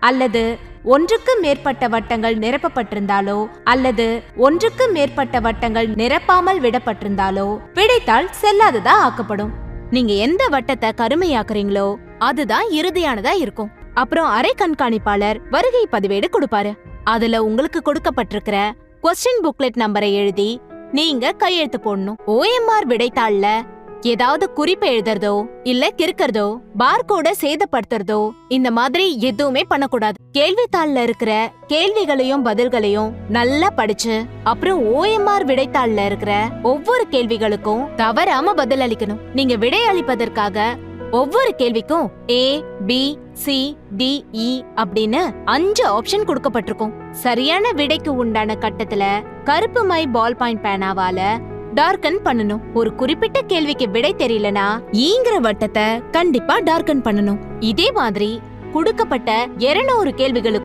அல்லது ஒன்றுக்கு மேற்பட்ட வட்டங்கள் நிரப்பப்பட்டிருந்தாலோ அல்லது ஒன்றுக்கு மேற்பட்ட வட்டங்கள் நிரப்பாமல் விடப்பட்டிருந்தாலோ விடைத்தாள் செல்லாததா ஆக்கப்படும். நீங்க எந்த வட்டத்தை கருமையாக்குறீங்களோ அதுதான் இறுதியானதா இருக்கும். அப்புறம் அரை கண்காணிப்பாளர் வருகை பதிவேடு கொடுப்பாரு. அதுல உங்களுக்கு கொடுக்கப்பட்டிருக்கிற கொஸ்டின் புக்லெட் நம்பரை எழுதி நீங்க கையெழுத்து போடணும். OMR விடைத்தாள்ல ஏதாவது குறிப்பு எழுதுறதோ இல்ல கிறுக்கறதோ பார்கோட சேதப்படுத்துறதோ இந்த மாதிரி எதுவுமே பண்ணக்கூடாது. கேள்வித்தாள்ல இருக்கிற கேள்விகளையும் பதில்களையும் நல்லா படிச்சு அப்புறம் OMR விடைத்தாள்ல இருக்கிற ஒவ்வொரு கேள்விகளுக்கும் தவறாம பதில் அளிக்கணும். நீங்க விடை அளிப்பதற்காக ஒவ்வொரு கேள்விக்கும் A, B, C, D, E அப்படின்னு 5 ஆப்ஷன் கொடுக்கப்பட்டிருக்கும். சரியான விடைக்கு உண்டான கட்டத்துல கருப்பு மை பால் பாயிண்ட் பேனாவால டார்கன் பண்ணணும். ஒரு குறிப்பிட்ட கேள்விக்கு விடை தெரியலனா ஈங்கிற வட்டத்தை கண்டிப்பா டார்கன் பண்ணணும். இதே மாதிரி கொடுக்கப்பட்ட 200 கேள்விகளுக்கு